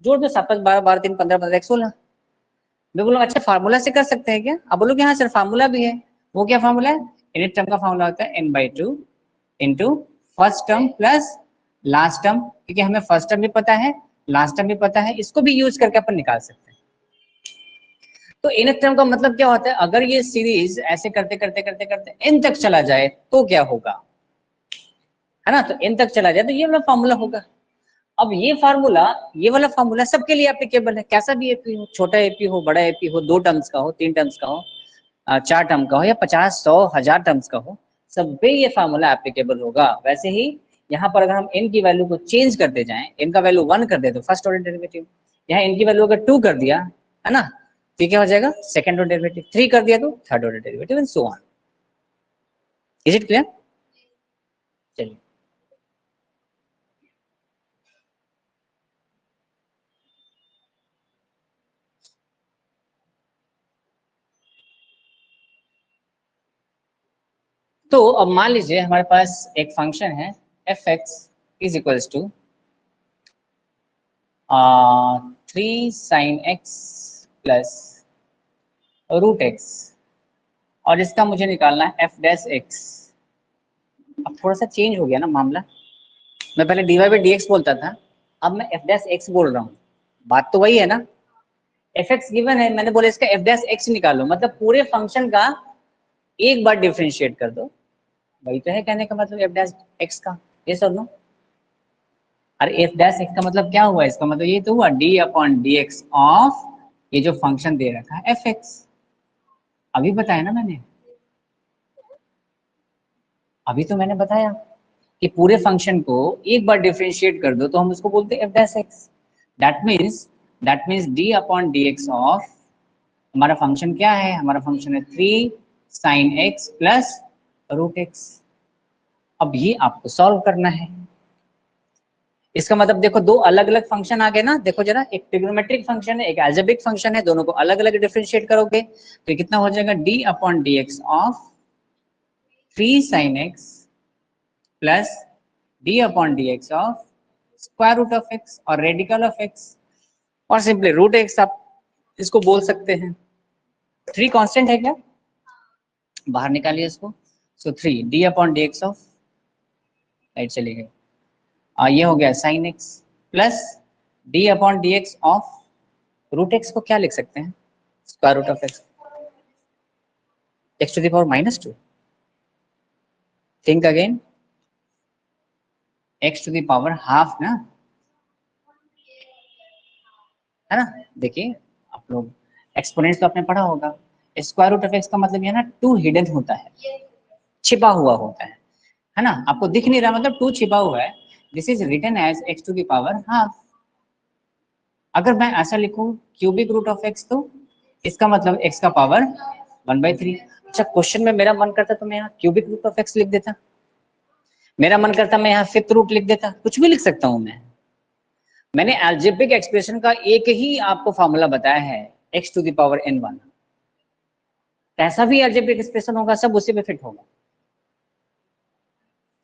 जोड़ दो 7 5 12 12 3 15 15 16। मैं बोलूँ अच्छा फार्मूला से कर सकते हैं क्या, आप बोलोगे हाँ सर फार्मूला भी है। वो क्या फार्मूला है, यूनिट टर्म का फार्मूला होता है n/2 into first term plus last term, क्योंकि हमें फर्स्ट टर्म भी पता है लास्ट टर्म भी पता है, इसको भी यूज करके अपन निकाल सकते हैं। तो nth टर्म का मतलब क्या होता है, अगर ये सीरीज ऐसे करते करते करते करते n तक चला जाए तो क्या होगा, है ना, तो n तक चला जाए तो ये वाला फॉर्मूला होगा। अब ये फार्मूला, ये वाला फार्मूला सबके लिए एप्लीकेबल है, कैसा भी एपी हो, छोटा एपी हो, बड़ा एपी हो, 2 टर्म्स का हो, 3 टर्म्स का हो, 4 टर्म का हो, या 50, 100, 1000 टर्म्स का हो, सब पे ये फार्मूला एप्लीकेबल होगा। वैसे ही यहाँ पर अगर हम n की वैल्यू को चेंज करते जाएं, n का वैल्यू 1 कर दे तो फर्स्ट ऑर्डर डेरिवेटिव, यहाँ n की वैल्यू अगर 2 कर दिया, है ना, तो क्या हो जाएगा सेकंड ऑर्डर डेरिवेटिव, 3 कर दिया तो third order derivative and so on. Is it clear? चलिए, तो अब मान लीजिए हमारे पास एक फंक्शन है f x is equals to 3 sine x plus root x, और इसका मुझे निकालना है एफ डैश एक्स। अब थोड़ा सा चेंज हो गया ना मामला, मैं पहले d y by d x बोलता था, अब मैं एफ डैश एक्स बोल रहा हूँ, बात तो वही है ना। एफ एक्स गिवन है, मैंने बोला इसका एफ डैश एक्स निकालो, मतलब पूरे फंक्शन का एक बार डिफरेंशिएट कर दो, वही तो है कहने का मतलब एफ डैश एक्स का, ये सब नो। अरे एफ डैश एक्स का मतलब क्या हुआ, इसका मतलब ये तो हुआ D upon d x of ये जो फंक्शन दे रखा है एफ एक्स, अभी बताया ना मैंने, अभी तो मैंने बताया कि पूरे फंक्शन को एक बार डिफरेंशिएट कर दो तो हम उसको बोलते हैं f dash x. That means d upon d x of, हमारा फंक्शन क्या है, हमारा फंक्शन है 3 sine x plus root x. अब ये आपको सॉल्व करना है, इसका मतलब देखो दो अलग अलग फंक्शन आ गए ना, देखो जरा, एक ट्रिग्नोमेट्रिक फंक्शन है, एक अलजेब्रिक फंक्शन है, दोनों को अलग अलग डिफरेंशिएट करोगे तो कितना हो जाएगा, d upon d x of 3 sine x plus d upon d x of square root of x और रेडिकल ऑफ एक्स, और सिंपली रूट एक्स आप इसको बोल सकते हैं। 3 कांस्टेंट है क्या, बाहर निकालिए इसको, so 3 d upon d x of, right चली गई, ये हो गया sine x plus d upon d x of root x को क्या लिख सकते हैं, square root of x, x to the power -2, think again, x to the power half ना, है ना। देखिए आप लोग एक्सपोनेंट्स तो आपने पढ़ा होगा, स्क्वायर रूट ऑफ एक्स का मतलब ये ना 2 हिडन होता है, छिपा हुआ होता है ना, आपको दिख नहीं रहा मतलब 2 छिपा हुआ है, this is written as x to the power half. अगर मैं ऐसा लिखूं क्यूबिक रूट ऑफ एक्स, तो इसका मतलब एक्स का पावर 1/3। अच्छा क्वेश्चन में मेरा मन करता तो मैं यहाँ क्यूबिक रूट ऑफ एक्स लिख देता, मेरा मन करता मैं यहाँ फिफ्थ रूट लिख देता, कुछ भी लिख सकता हूँ मैं। मैंने अलजेब्रिक एक्सप्रेशन का एक ही आपको फॉर्मूला बताया है, x to the power n1, कैसा भी अलजेब्रिक एक्सप्रेशन होगा सब उसी पे फिट होगा,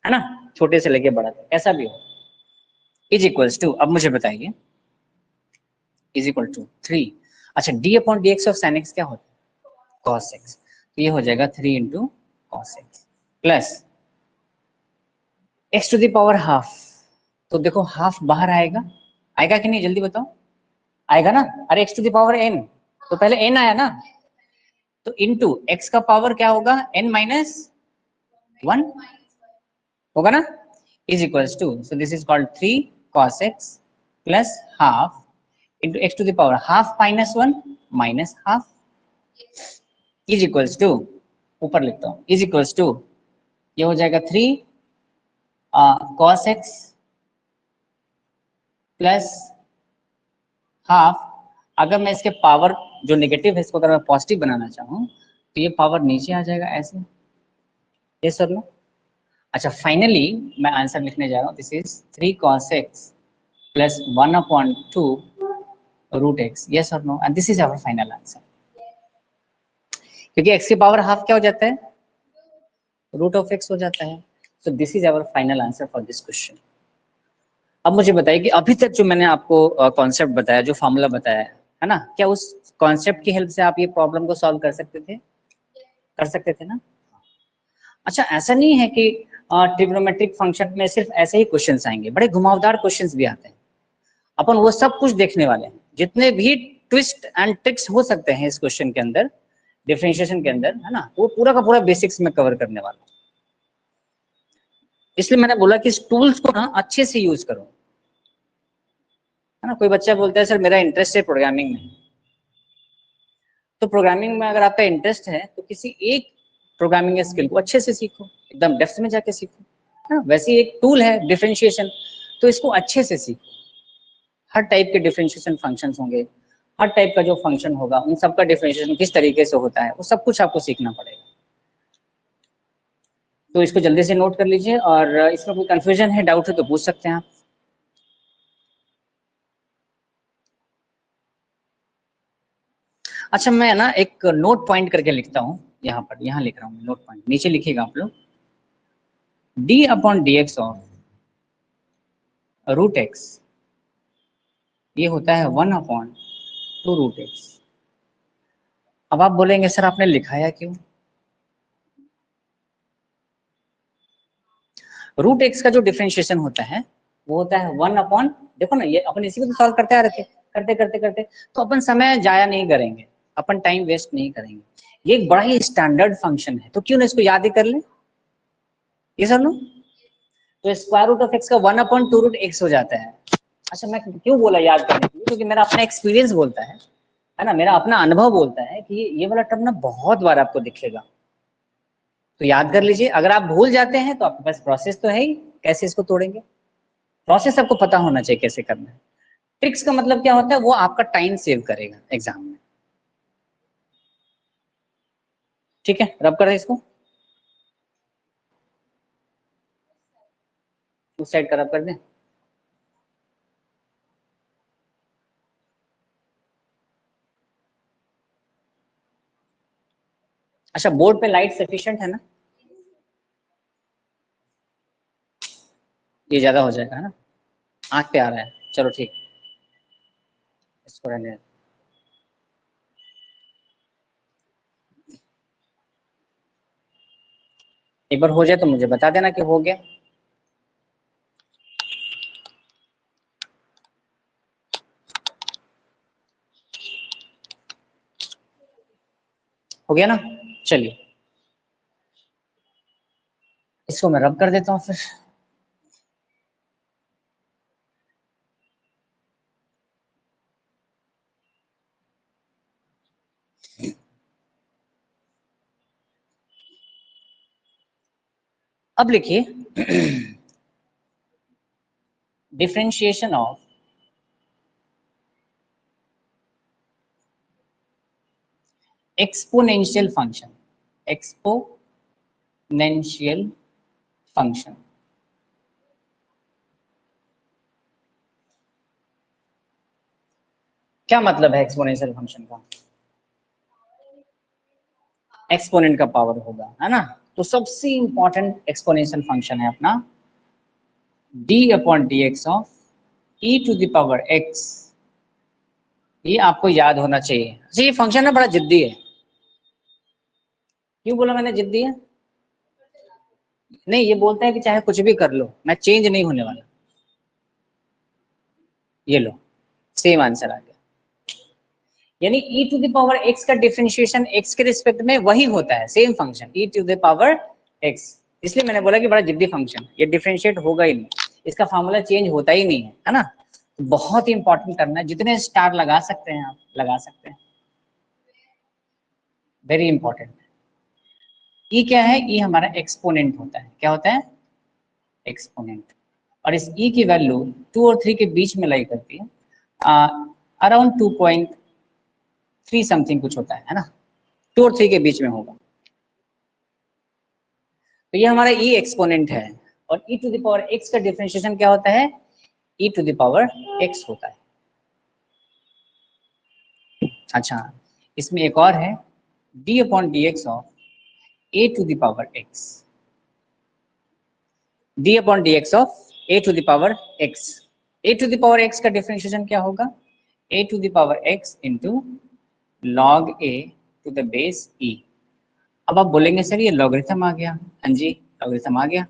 है ना, छोटे से लेके बड़ा तक कैसा भी हो, इज इक्वल्स टू, अब मुझे बताइए, इज इक्वल टू 3, अच्छा D upon d x of sine x क्या होता है, कॉस एक्स, तो ये हो जाएगा 3 into cos x plus x to the power half, तो देखो हाफ बाहर आएगा, आएगा कि नहीं जल्दी बताओ, आएगा ना, अरे x to the power n, तो पहले n आया ना, तो इनटू x का पावर क्या होगा n माइनस 1 होगा ना, is equals to, so this is called 3 cos x plus half into x to the power half -1 minus half, is equals to, ऊपर लिखता हूँ, इज इक्वल्स टू, ये हो जाएगा 3 cos x प्लस हाफ, अगर मैं इसके पावर जो नेगेटिव है इसको अगर मैं पॉजिटिव बनाना चाहूँ तो ये पावर नीचे आ जाएगा ऐसे, ये सर लो। अच्छा फाइनली मैं आंसर लिखने जा रहा हूँ, this is 3 cos x plus 1/2 root x, yes और no, and this is our final answer, क्योंकि x की पावर हाफ क्या हो जाता है, रूट ऑफ x हो जाता है, so this is our final answer for this question. अब मुझे बताइए कि अभी तक जो मैंने आपको कॉन्सेप्ट बताया, जो फॉर्मूला बताया है ना, क्या उस कॉन्सेप्ट की हेल्प से आप ये प्रॉब्लम को सॉल्व कर सकते थे, कर सकते थे ना। अच्छा ऐसा नहीं है कि ट्रिग्नोमेट्रिक फंक्शन में सिर्फ ऐसे ही क्वेश्चंस आएंगे, बड़े घुमावदार क्वेश्चंस भी आते हैं, अपन वो सब कुछ देखने वाले हैं, जितने भी ट्विस्ट एंड ट्रिक्स हो सकते हैं इस क्वेश्चन के अंदर, डिफरेंशिएशन के अंदर, है ना, वो पूरा का पूरा बेसिक्स में कवर करने वाला हूं। इसलिए मैंने बोला कि इस टूल्स को ना अच्छे से यूज करो, है ना। कोई बच्चा बोलता है सर मेरा इंटरेस्ट है प्रोग्रामिंग में, तो प्रोग्रामिंग में अगर आपका इंटरेस्ट है तो किसी एक प्रोग्रामिंग स्किल को अच्छे से सीखो, एकदम डेप्थ में जाके सीखो, है ना। वैसे ही एक टूल है डिफरेंशिएशन, तो इसको अच्छे से सीखो। हर टाइप के डिफरेंशिएशन फंक्शंस होंगे, हर टाइप का जो फंक्शन होगा उन सबका डिफरेंशिएशन किस तरीके से होता है वो सब कुछ आपको सीखना पड़ेगा। तो इसको जल्दी से नोट कर लीजिए, और इसमें कोई कंफ्यूजन है, डाउट है तो पूछ सकते हैं आप। अच्छा, मैं ना एक नोट पॉइंट करके लिखता हूँ यहाँ पर, यहाँ लिख रहा हूँ नोट पॉइंट, नीचे लिखिएगा आप लोग। D upon d x of root x, ये होता है 1/2 रूट एक्स। अब आप बोलेंगे सर आपने लिखाया क्यों? रूट एक्स का जो डिफरेंशिएशन होता है वो होता है 1/, देखो ना, ये अपन इसी को तो सॉल्व करते आ रहे थे, करते करते करते, तो अपन समय जाया नहीं करेंगे, अपन टाइम वेस्ट नहीं करेंगे। ये एक बड़ा ही स्टैंडर्ड फंक्शन है, तो क्यों ना इसको याद ही कर ले, ये सब लोग। तो स्क्वायर रूट ऑफ एक्स का 1/2 रूट एक्स हो जाता है। अच्छा, मैं क्यों बोला याद करने के लिए, क्योंकि मेरा अपना एक्सपीरियंस बोलता है ना, मेरा अपना अनुभव बोलता है कि ये वाला टर्म ना बहुत बार आपको दिखेगा, तो याद कर लीजिए। अगर आप भूल जाते हैं तो आपके पास प्रोसेस तो है ही, कैसे इसको तोड़ेंगे। प्रोसेस आपको पता होना चाहिए कैसे करना है। ट्रिक्स का मतलब क्या होता है, वो आपका टाइम सेव करेगा एग्जाम में। ठीक है, रब कर दे इसको, उस साइड का रब कर दे। अच्छा, बोर्ड पे लाइट सफिशिएंट है ना? ये ज्यादा हो जाएगा, है ना, आंख पे आ रहा है। चलो ठीक, इसको रहने दे। एक बार हो जाए तो मुझे बता देना कि हो गया। हो गया ना? चलिए, इसको मैं रब कर देता हूँ फिर। अब लिखिए differentiation of exponential function, exponential function. क्या मतलब है एक्सपोनेंशियल फंक्शन का? एक्सपोनेंट का पावर होगा, है ना। तो सबसे इंपॉर्टेंट एक्सपोनेंशियल फंक्शन है अपना d/dx ऑफ e⁻x। ये आपको याद होना चाहिए। अच्छा, ये फंक्शन ना बड़ा जिद्दी है। क्यों बोला मैंने जिद्दी है? नहीं, ये बोलता है कि चाहे कुछ भी कर लो मैं चेंज नहीं होने वाला। ये लो, सेम आंसर आ गया। यानी e⁻x का डिफरेंशिएशन x के रिस्पेक्ट में वही होता है, सेम फंक्शन e⁻x। इसलिए मैंने बोला कि बड़ा जिद्दी फंक्शन, ये डिफरेंशिएट होगा ही नहीं, इसका फॉर्मूला चेंज होता ही नहीं है ना। तो बहुत ही इंपॉर्टेंट करना है, जितने स्टार लगा सकते हैं आप लगा सकते हैं, वेरी इंपॉर्टेंट। ई क्या है? ई हमारा एक्सपोनेंट होता है। क्या होता है? एक्सपोनेंट। और इस ई की वैल्यू 2 और 3 के बीच में लाई करती है, अराउंड 2.3 समथिंग कुछ होता है ना, 2 और 3 के बीच में होगा। तो ये हमारा ई एक्सपोनेंट है, और e⁻x का डिफरेंशिएशन क्या होता है? e⁻x होता है। अच्छा, इसमें एक और है d/dx of a⁻x, d/dx of a⁻x। a⁻x का डिफरेंशिएशन क्या होगा? a⁻x into log a to the base e। अब आप बोलेंगे सर ये लॉगरिथम आ गया। हाँ जी, लॉगरिथम आ गया।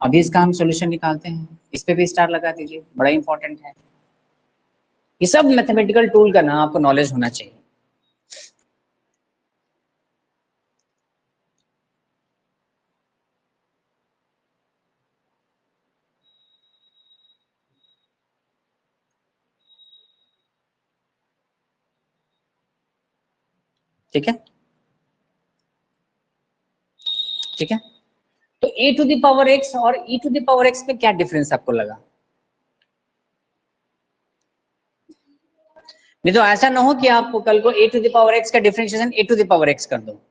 अभी इसका हम सॉल्यूशन निकालते हैं, इस पे भी स्टार लगा दीजिए, बड़ा इंपॉर्टेंट है। ये सब मैथमेटिकल टूल का ना आपको नॉलेज होना चाहिए। ठीक है, ठीक है। तो ए टू द पावर एक्स और ई टू द पावर एक्स में क्या डिफरेंस आपको लगा? नहीं तो ऐसा ना हो कि आप कल को a to the power x का differentiation a to the power x कर दो।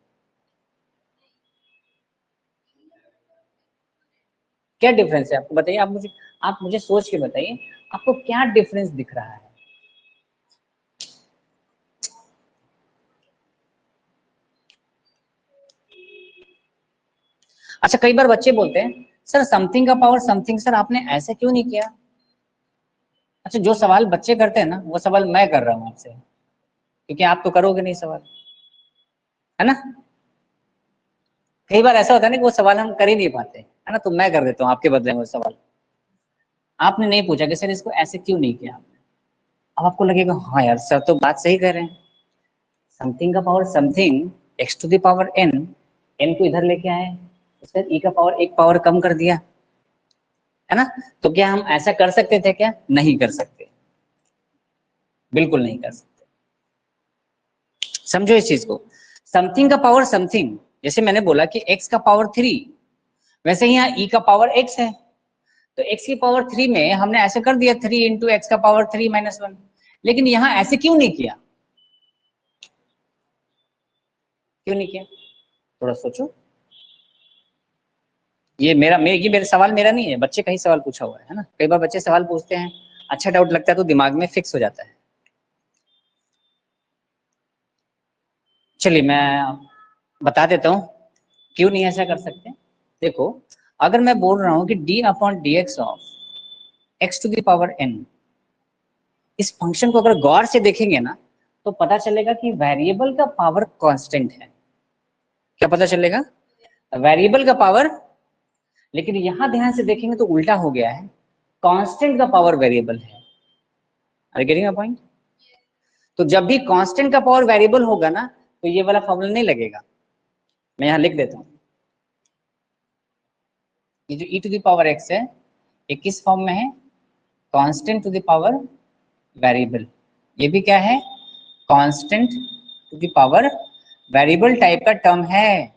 क्या डिफरेंस है आपको बताइए, आप मुझे सोच के बताइए आपको क्या डिफरेंस दिख रहा है। अच्छा, कई बार बच्चे बोलते हैं सर समथिंग का पावर समथिंग, सर आपने ऐसे क्यों नहीं किया? अच्छा, जो सवाल बच्चे करते हैं ना वो सवाल मैं कर रहा हूँ आपसे, क्योंकि आप तो करोगे नहीं सवाल, है ना। कई बार ऐसा होता है ना कि वो सवाल हम कर ही नहीं पाते, है ना, तो मैं कर देता हूँ आपके बदले में वो सवाल। आपने नहीं पूछा कि सर इसको ऐसे क्यों नहीं किया आपने, अब आपको लगेगा हाँ यार सर तो बात सही कर रहे हैं। समथिंग का power something, x to the power n, n को इधर लेके आए, उसके ई का पावर एक पावर कम कर दिया, है ना। तो क्या हम ऐसा कर सकते थे क्या? नहीं कर सकते, बिल्कुल नहीं कर सकते। समझो इस चीज को, समथिंग का पावर समथिंग, जैसे मैंने बोला कि एक्स का पावर 3, वैसे ही यहाँ ई का पावर एक्स है, तो एक्स की पावर 3 में हमने ऐसे कर दिया 3 इंटू एक्स का पावर 3 - 1, लेकिन यहाँ ऐसे क्यों नहीं किया? क्यों नहीं किया? थोड़ा सोचो। ये मेरे सवाल मेरा नहीं है, बच्चे का ही सवाल पूछा हुआ है ना। कई बार बच्चे सवाल पूछते हैं, अच्छा डाउट लगता है तो दिमाग में फिक्स हो जाता है। चलिए मैं बता देता हूँ क्यों नहीं ऐसा कर सकते। देखो, अगर मैं बोल रहा हूँ कि d upon d x of x to the power n, इस फंक्शन को अगर गौर से देखेंगे ना तो पता चलेगा कि वेरिएबल का पावर कांस्टेंट है। क्या पता चलेगा? वेरिएबल का पावर, लेकिन यहां ध्यान से देखेंगे तो उल्टा हो गया है, कांस्टेंट का पावर वेरिएबल है। Are getting a point? तो जब भी कांस्टेंट का पावर वेरिएबल होगा ना तो ये वाला फॉर्मूला नहीं लगेगा। मैं यहां लिख देता हूं, ये जो e to the power x है ये किस फॉर्म में है? Constant to the power variable. ये भी क्या है? Constant to the power variable type का टर्म है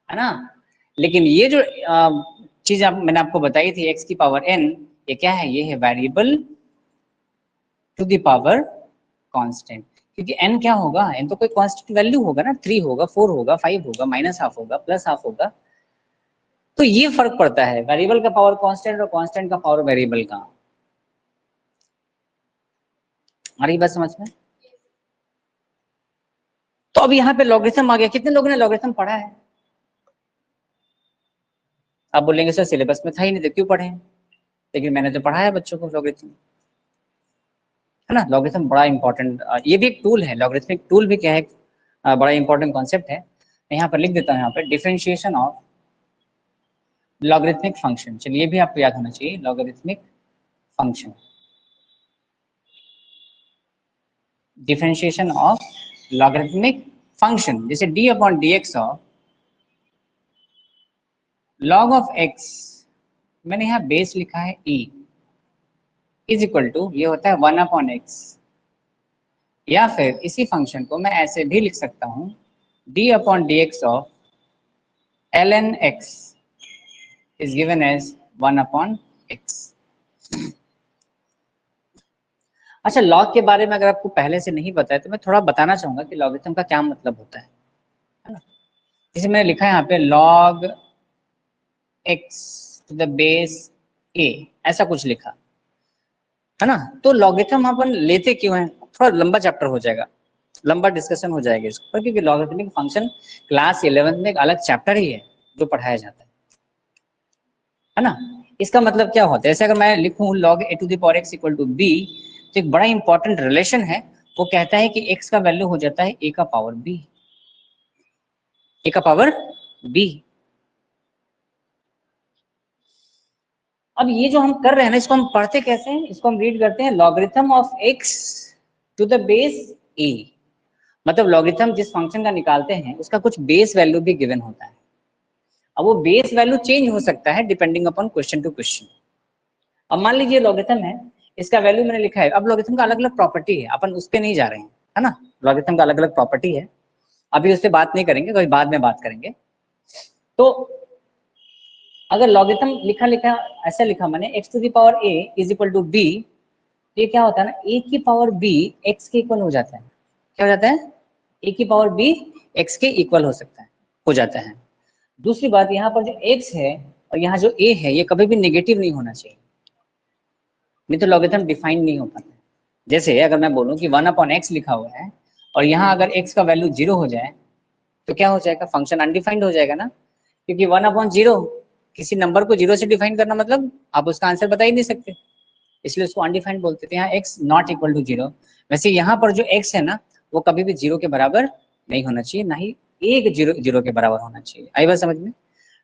ना। लेकिन ये जो चीज मैंने आपको बताई थी x की पावर n, ये क्या है? ये है variable to the power constant. क्योंकि n क्या होगा? n तो कोई कांस्टेंट वैल्यू होगा ना, 3 होगा, 4 होगा, 5 होगा, -½ होगा, +½ होगा। तो ये फर्क पड़ता है वेरिएबल का पावर कांस्टेंट और कांस्टेंट का पावर वेरिएबल का। आ रही बात समझ में? तो अब यहाँ पे लॉगरिथम आ गया। कितने लोगों ने लॉगरिथम पढ़ा है? आप बोलेंगे सर सिलेबस में था ही नहीं तो क्यों पढ़े, लेकिन मैंने तो पढ़ाया बच्चों को लॉगरिथम, है ना। लॉगरिथम बड़ा इंपॉर्टेंट, ये भी एक टूल है, लॉगरिथमिक टूल भी क्या है, बड़ा इंपॉर्टेंट कॉन्सेप्ट है। मैं यहाँ पर लिख देता हूँ, यहाँ पर डिफरेंशिएशन ऑफ लॉगरिथमिक फंक्शन। चलिए, ये भी आपको याद होना चाहिए, logarithmic function, differentiation of logarithmic function. जैसे d upon d x of log of x, मैंने यहाँ बेस लिखा है e, इज इक्वल टू, ये होता है 1/x। या फिर इसी फंक्शन को मैं ऐसे भी लिख सकता हूँ, D upon d x of ln x is given as 1/x। अच्छा, लॉग के बारे में अगर आपको पहले से नहीं पता है तो मैं थोड़ा बताना चाहूंगा कि लॉगरिथम का क्या मतलब होता है ना। जैसे मैंने लिखा है यहाँ पे log x to the base a, ऐसा कुछ लिखा है ना। तो लॉगरिथम अपन लेते क्यों हैं? थोड़ा लंबा चैप्टर हो जाएगा, लंबा डिस्कशन हो जाएगा इस पर, क्योंकि लॉगरिथमिक फंक्शन क्लास 11 में एक अलग चैप्टर ही है जो पढ़ाया जाता है ना। इसका मतलब क्या होता है? जैसे अगर मैं लिखूं log a to the power x equal to b, तो एक बड़ा इंपॉर्टेंट रिलेशन है, वो कहता है कि x का वैल्यू हो जाता है a का पावर b, a का पावर b। अब ये जो हम कर रहे हैं ना, इसको हम पढ़ते कैसे हैं, इसको हम रीड करते हैं logarithm of x to the base a। मतलब लॉगरिथम जिस फंक्शन का निकालते हैं उसका कुछ बेस वैल्यू भी गिवन होता है। अब वो बेस वैल्यू चेंज हो सकता है depending upon question to question. अब मान लीजिए लॉगरिथम है, इसका वैल्यू मैंने लिखा है। अब लॉगरिथम का अलग अलग प्रॉपर्टी है, अपन उस पर नहीं जा रहे हैं, है ना। लॉगरिथम का अलग अलग प्रॉपर्टी है, अभी उस पर बात नहीं करेंगे, कभी बाद में बात करेंगे। तो अगर लॉगरिथम लिखा लिखा ऐसा लिखा मैंने x to the power a is equal to b, ये क्या होता है ना, a की पावर b x के इक्वल हो जाता है। क्या हो जाता है, a की पावर b x के इक्वल हो सकता है, हो जाता है। दूसरी बात, यहाँ पर जो x है और यहाँ जो a है, ये कभी भी नेगेटिव नहीं होना चाहिए, नहीं तो लॉगरिथम डिफाइन नहीं हो पाता। जैसे अगर मैं बोलूँ कि 1/x लिखा हुआ है और यहाँ अगर x का वैल्यू 0 हो जाए तो क्या हो जाएगा, फंक्शन अनडिफाइंड हो जाएगा ना। क्योंकि 1/0 किसी नंबर को 0 से डिफाइन करना मतलब आप उसका आंसर बता ही नहीं सकते, इसलिए उसको अनडिफाइंड बोलते थे। यहाँ x नॉट इक्वल टू 0। वैसे यहाँ पर जो x है ना, वो कभी भी 0 के बराबर नहीं होना चाहिए, ना ही एक 0 के बराबर होना चाहिए। आई बात समझ में।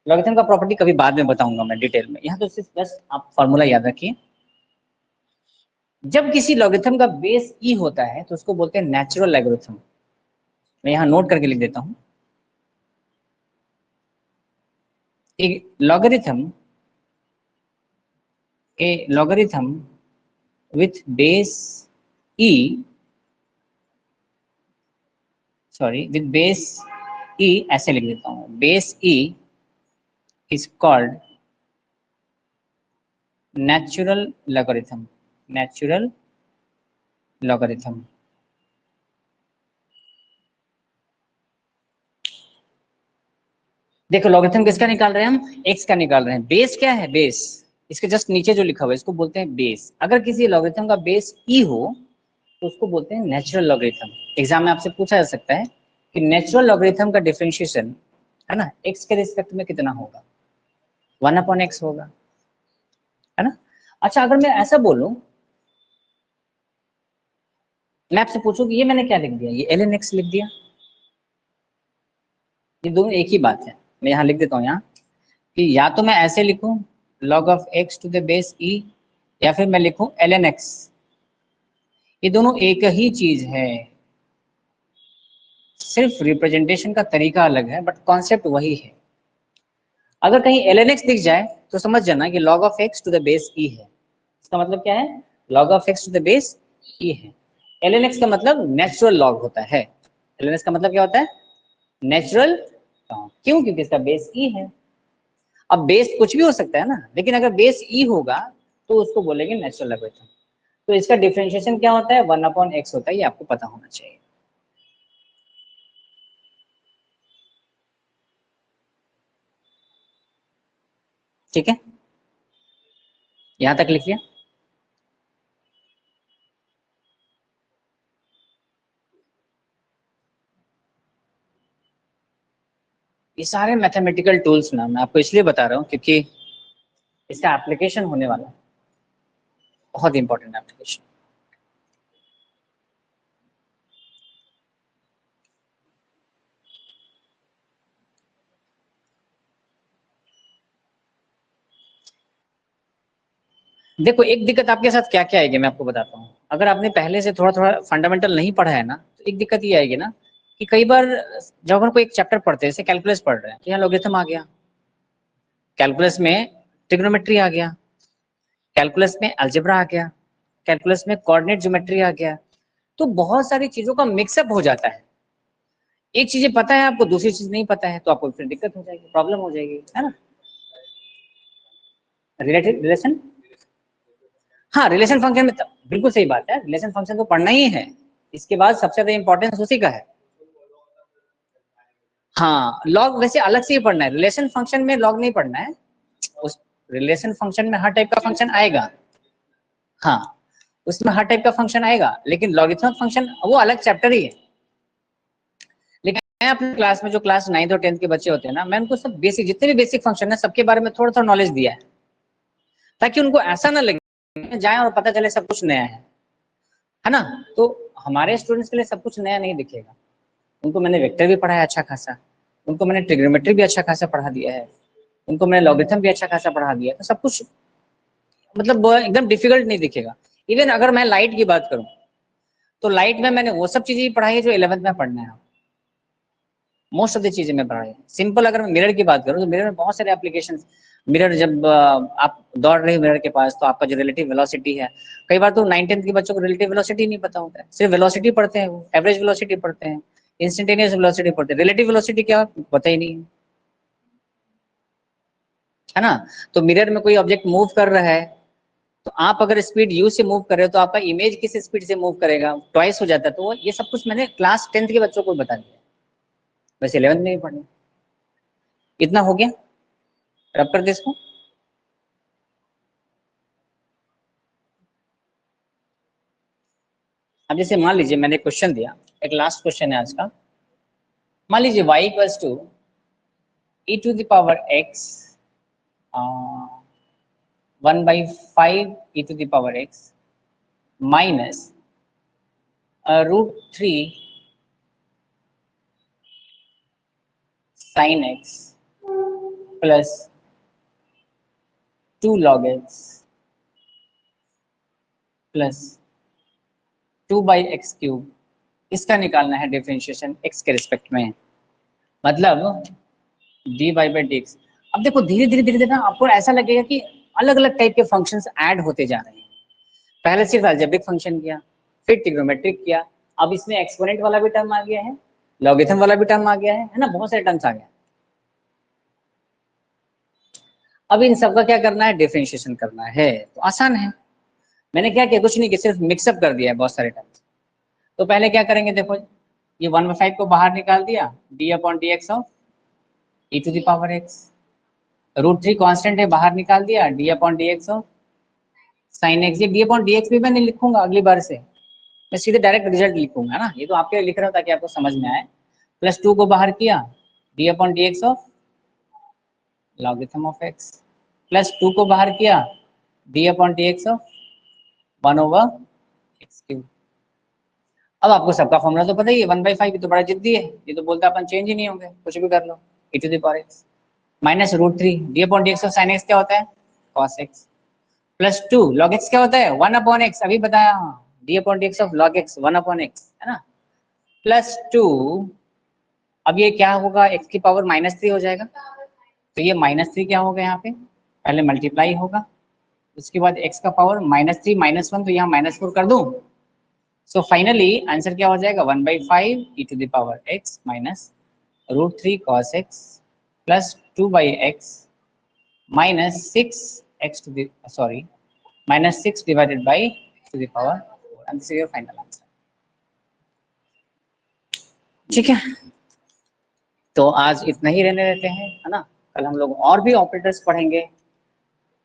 लॉगरिथम का प्रॉपर्टी कभी बाद में बताऊंगा मैं डिटेल में, यहाँ तो सिर्फ बस आप फॉर्मूला याद रखिए। जब किसी लॉगरिथम का बेस e होता है तो उसको बोलते हैं नेचुरल लॉगरिथम। मैं यहाँ नोट करके लिख देता हूं, a logarithm with base e, with base e ऐसे लिख देता हूँ, base e is called natural logarithm। natural logarithm। देखो लॉगरिथम किसका निकाल रहे हैं हम, x का निकाल रहे हैं। बेस क्या है, बेस इसके जस्ट नीचे जो लिखा हुआ है इसको बोलते हैं बेस। अगर किसी लॉगरिथम का बेस e हो तो उसको बोलते हैं नेचुरल लॉगरिथम। एग्जाम में आपसे पूछा जा सकता है कि नेचुरल लॉगरिथम का डिफरेंशिएशन है ना x के रिस्पेक्ट में कितना होगा, 1/x होगा, है ना। अच्छा अगर मैं ऐसा बोलूं, मैं आपसे पूछूं कि ये मैंने क्या लिख दिया, ये ln x लिख दिया, ये दोनों एक ही बात है। मैं यहाँ लिख देता हूँ यहाँ कि या तो मैं ऐसे लिखूं log of x to the base e, या फिर मैं लिखूं ln x। ये दोनों एक ही चीज है, सिर्फ रिप्रेजेंटेशन का तरीका अलग है, बट कॉन्सेप्ट वही है। अगर कहीं ln x दिख जाए तो समझ जाना कि log of x to the base e है। इसका मतलब क्या है, log of x to the base e है। ln x का मतलब नेचुरल लॉग होता है। ln x का मतलब क्या होता है, नेचुरल लॉग। क्यों, क्योंकि इसका बेस e है। अब बेस कुछ भी हो सकता है ना, लेकिन अगर बेस e होगा तो उसको बोलेंगे नेचुरल लॉगरिथम। तो इसका डिफरेंशिएशन क्या होता है, 1/x होता है, ये आपको पता होना चाहिए। ठीक है, यहां तक लिखिए। ये सारे मैथमेटिकल टूल्स ना मैं आपको इसलिए बता रहा हूँ क्योंकि इसका एप्लीकेशन होने वाला है, बहुत इंपॉर्टेंट एप्लीकेशन। देखो एक दिक्कत आपके साथ क्या क्या आएगी मैं आपको बताता हूँ। अगर आपने पहले से थोड़ा थोड़ा फंडामेंटल नहीं पढ़ा है ना, तो एक दिक्कत ये आएगी ना कि कई बार जब अपन कोई एक चैप्टर पढ़ते हैं, जैसे कैलकुलस पढ़ रहे हैं, तो यहाँ लॉगरिथम आ गया, कैलकुलस में ट्रिग्नोमेट्री आ गया, कैलकुलस में अलजेब्रा आ गया, कैलकुलस में कोऑर्डिनेट ज्योमेट्री आ गया। तो बहुत सारी चीजों का मिक्सअप हो जाता है। एक चीजें पता है आपको, दूसरी चीज नहीं पता है, तो आपको फिर दिक्कत हो जाएगी, प्रॉब्लम हो जाएगी, है ना। रिलेटेड रिलेशन, हाँ रिलेशन फंक्शन में बिल्कुल सही बात है, रिलेशन फंक्शन तो पढ़ना ही है। इसके बाद सबसे ज्यादा इंपॉर्टेंस उसी का है। हाँ लॉग वैसे अलग से ही पढ़ना है, रिलेशन फंक्शन में लॉग नहीं पढ़ना है। उस रिलेशन फंक्शन में हर टाइप का फंक्शन आएगा, हाँ उसमें हर टाइप का फंक्शन आएगा, लेकिन लॉगरिथमिक फंक्शन वो अलग चैप्टर ही है। लेकिन मैं अपनी क्लास में जो क्लास 9th और 10th के बच्चे होते हैं ना, मैं उनको सब बेसिक जितने भी बेसिक फंक्शन है सबके बारे में थोड़ा थोड़ा नॉलेज दिया है, ताकि उनको ऐसा ना लगे जाए और पता चले सब कुछ नया है ना। तो हमारे स्टूडेंट्स के लिए सब कुछ नया नहीं दिखेगा। उनको मैंने वेक्टर भी पढ़ाया अच्छा खासा, उनको मैंने ट्रिग्नोमेट्री भी अच्छा खासा पढ़ा दिया है, उनको मैंने लॉगरिथम भी अच्छा खासा पढ़ा दिया है, तो सब कुछ मतलब एकदम डिफिकल्ट नहीं दिखेगा। इवन अगर मैं लाइट की बात करूं तो लाइट में मैंने वो सब चीजें पढ़ाई है जो 11th में पढ़ना है। मोस्ट ऑफ द चीजें मैं पढ़ाई है। सिंपल अगर मैं मिरर की बात करूं तो मिरर में बहुत सारे एप्लीकेशन। मिरर जब आप दौड़ रहे हो मिरर के पास तो आपका जो रिलेटिव वेलोसिटी है, कई बार तो 9th के बच्चों को रिलेटिव वेलोसिटी नहीं पता होता है, सिर्फ वेलोसिटी पढ़ते हैं, वो एवरेज वेलोसिटी पढ़ते हैं, इंस्टेंटेनियस वेलोसिटी पढ़ते हैं, रिलेटिव वेलोसिटी क्या पता ही नहीं है ना। तो मिरर में कोई ऑब्जेक्ट मूव कर रहा है तो आप अगर स्पीड यू से मूव कर रहे हो तो आपका इमेज किस स्पीड से मूव करेगा, ट्वाइस हो जाता है। तो ये सब कुछ मैंने क्लास 10th के बच्चों को बता दिया, वैसे 11th में भी पढ़ना। इतना हो गया, रब कर दे इसको। अब जैसे मान लीजिए मैंने क्वेश्चन दिया, एक लास्ट क्वेश्चन है आज का। मान लीजिए y equals to e to the power x 1/5 e to the power x minus √3 sin x plus 2 log x plus 2/x³। इसका निकालना है डिफरेंशिएशन x के रिस्पेक्ट में, मतलब dy/dx। अब देखो धीरे धीरे धीरे धीरे ना आपको ऐसा लगेगा कि अलग अलग टाइप के फंक्शंस ऐड होते जा रहे हैं। पहले सिर्फ अलजेब्रिक फंक्शन किया, फिर ट्रिग्नोमेट्रिक किया, अब इसमें एक्सपोनेंट वाला भी टर्म आ गया है, लॉगरिथम वाला भी टर्म आ गया है ना, बहुत सारे टर्म्स आ गए। अब इन सबका क्या करना है, डिफरेंशिएशन करना है। तो आसान है, मैंने क्या किया, कुछ नहीं किया, सिर्फ मिक्सअप कर दिया है बहुत सारे टर्म्स। तो पहले क्या करेंगे, देखो ये 1/5 को बाहर निकाल दिया, d/dx of e to the power x। √3 constant है, बाहर निकाल दिया, d/dx ऑफ sin x। ये d/dx भी मैं नहीं लिखूंगा अगली बार से, मैं सीधे डायरेक्ट रिजल्ट लिखूंगा ना, ये तो आपके लिए लिख रहा हूँ ताकि आपको समझ में आए। प्लस 2 को बाहर किया, d/dx of logarithm of x, plus 2 को बाहर किया, d/dx ऑफ 1/x³। अब आपको सबका फॉर्मूला तो पता ही है, 1/5। ये तो बड़ा जिद्दी है, ये तो बोलता है अपन चेंज ही नहीं होंगे, कुछ भी कर लो, e to the power x minus √3 d/dx of sin x क्या होता है, cos x, plus 2 log x क्या होता है, 1/x, अभी बताया, d/dx of log x 1/x है ना, प्लस 2। अब ये क्या होगा, x की पावर -3 हो जाएगा, तो ये -3 क्या होगा यहाँ पे, पहले मल्टीप्लाई होगा, उसके बाद x का पावर -3 -1, तो यहाँ -4 कर दूं। सो फाइनली आंसर क्या हो जाएगा, 1/5 e to the power x minus √3 cos x plus 2/x minus 6x to the -6 divided by to the power 4, and this is your final answer. ठीक है, तो आज इतना ही रहने देते हैं, है ना। कल हम लोग और भी ऑपरेटर्स पढ़ेंगे,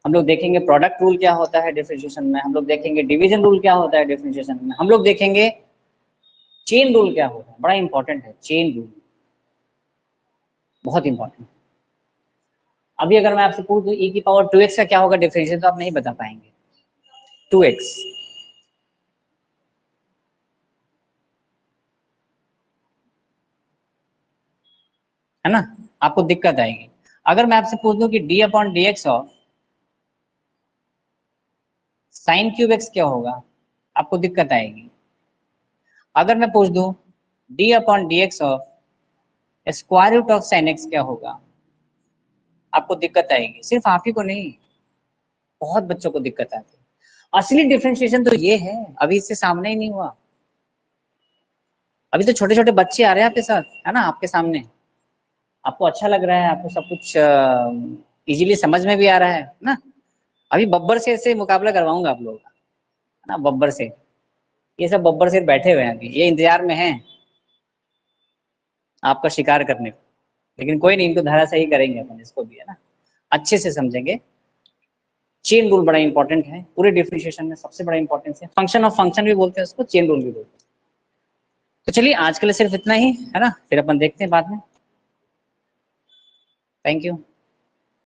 हम लोग देखेंगे प्रोडक्ट रूल क्या होता है डिफरेंशिएशन में, हम लोग देखेंगे डिवीजन रूल क्या होता है डिफरेंशिएशन में, हम लोग देखेंगे चेन रूल क्या होता है, बड़ा इंपॉर्टेंट है चेन रूल, बहुत इंपॉर्टेंट। अभी अगर मैं आपसे पूछ दूं e की पावर 2x का क्या होगा डिफरेंशिएशन, तो आप नहीं बता पाएंगे। 2x है ना, आपको दिक्कत आएगी। अगर मैं आपसे पूछ दूं कि d/dx ऑफ sin³ क्या होगा, आपको दिक्कत आएगी। अगर मैं पूछ दूं d/dx of square root of sin x क्या होगा, आपको दिक्कत आएगी। सिर्फ आप ही को नहीं, बहुत बच्चों को दिक्कत आती है। असली डिफरेंशिएशन तो ये है, अभी इससे सामने ही नहीं हुआ। अभी तो छोटे छोटे बच्चे आ रहे हैं आपके साथ, है ना, आपके सामने, आपको अच्छा लग रहा है, आपको सब कुछ इजीली समझ में भी आ रहा है ना। अभी बब्बर शेर से मुकाबला करवाऊंगा आप लोगों का, है ना, बब्बर शेर। ये सब बब्बर शेर बैठे हुए हैं अभी, ये इंतजार में हैं आपका शिकार करने को, लेकिन कोई नहीं, इनको धराशायी करेंगे अपन इसको भी, है ना, अच्छे से समझेंगे। चेन रूल बड़ा इंपॉर्टेंट है पूरे डिफरेंशिएशन में, सबसे बड़ा इंपॉर्टेंस है। फंक्शन ऑफ फंक्शन भी बोलते हैं उसको, चेन रूल भी बोलते हैं। तो चलिए आज के लिए सिर्फ इतना ही, है ना, फिर अपन देखते हैं बाद में। Thank you.